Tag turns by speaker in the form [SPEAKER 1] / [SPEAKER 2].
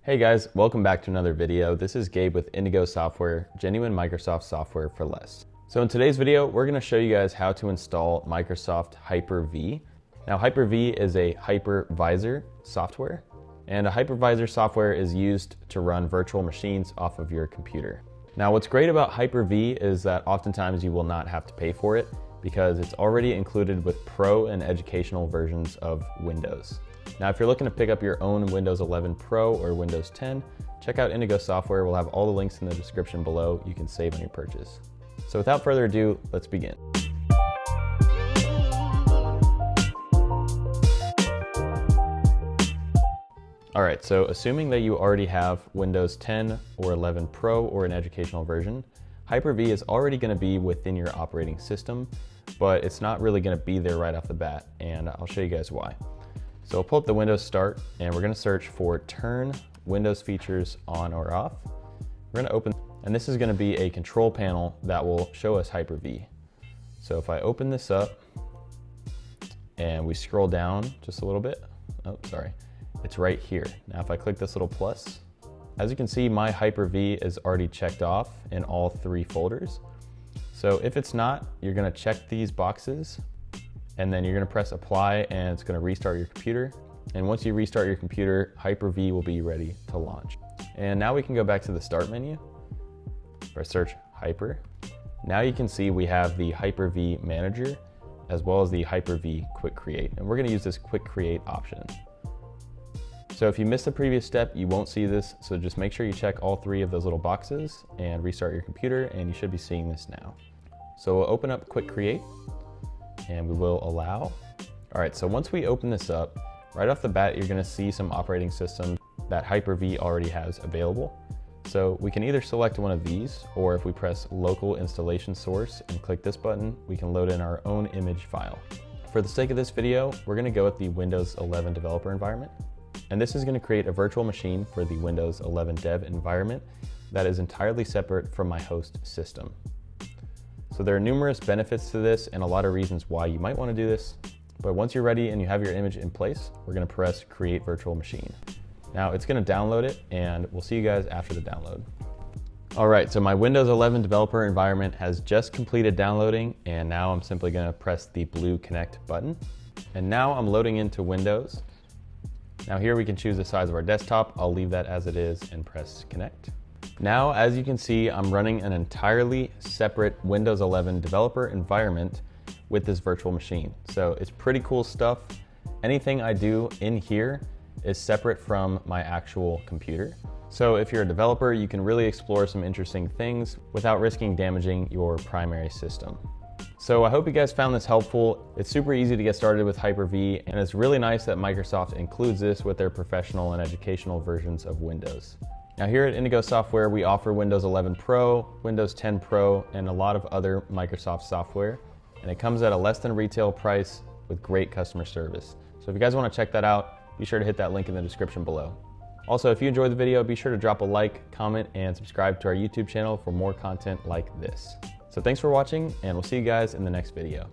[SPEAKER 1] Hey guys, welcome back to another video. This is Gabe with Indigo Software, genuine Microsoft software for less. So in today's video, we're going to show you guys how to install Microsoft Hyper-V. Now Hyper-V is a hypervisor software, and a hypervisor software is used to run virtual machines off of your computer. Now what's great about Hyper-V is that oftentimes you will not have to pay for it because it's already included with Pro and educational versions of Windows. Now, if you're looking to pick up your own Windows 11 Pro or Windows 10, check out Indigo Software. We'll have all the links in the description below. You can save on your purchase. So without further ado, let's begin. All right, so assuming that you already have Windows 10 or 11 Pro or an educational version, Hyper-V is already going to be within your operating system, but it's not really going to be there right off the bat, and I'll show you guys why. So we'll pull up the Windows Start, and we're going to search for Turn Windows Features On or Off. We're going to open, and this is going to be a control panel that will show us Hyper-V. So if I open this up, and we scroll down just a little bit, oh, sorry, it's right here. Now if I click this little plus, as you can see, my Hyper-V is already checked off in all 3 folders. So if it's not, you're going to check these boxes, and then you're going to press apply, and it's going to restart your computer. And once you restart your computer, Hyper-V will be ready to launch. And now we can go back to the start menu, or search Hyper. Now you can see we have the Hyper-V Manager as well as the Hyper-V Quick Create, and we're going to use this Quick Create option. So if you missed the previous step, you won't see this, so just make sure you check all 3 of those little boxes and restart your computer, and you should be seeing this now. So we'll open up Quick Create, and we will allow. All right, so once we open this up, right off the bat, you're gonna see some operating systems that Hyper-V already has available. So we can either select one of these, or if we press local installation source and click this button, we can load in our own image file. For the sake of this video, we're gonna go with the Windows 11 developer environment. And this is gonna create a virtual machine for the Windows 11 dev environment that is entirely separate from my host system. So there are numerous benefits to this and a lot of reasons why you might want to do this. But once you're ready and you have your image in place, we're going to press Create Virtual Machine. Now it's going to download it, and we'll see you guys after the download. All right, so my Windows 11 developer environment has just completed downloading, and now I'm simply going to press the blue Connect button. And now I'm loading into Windows. Now here we can choose the size of our desktop. I'll leave that as it is and press Connect. Now, as you can see, I'm running an entirely separate Windows 11 developer environment with this virtual machine. So it's pretty cool stuff. Anything I do in here is separate from my actual computer. So if you're a developer, you can really explore some interesting things without risking damaging your primary system. So I hope you guys found this helpful. It's super easy to get started with Hyper-V, and it's really nice that Microsoft includes this with their professional and educational versions of Windows. Now here at Indigo Software, we offer Windows 11 Pro, Windows 10 Pro, and a lot of other Microsoft software. And it comes at a less than retail price with great customer service. So if you guys want to check that out, be sure to hit that link in the description below. Also, if you enjoyed the video, be sure to drop a like, comment, and subscribe to our YouTube channel for more content like this. So thanks for watching, and we'll see you guys in the next video.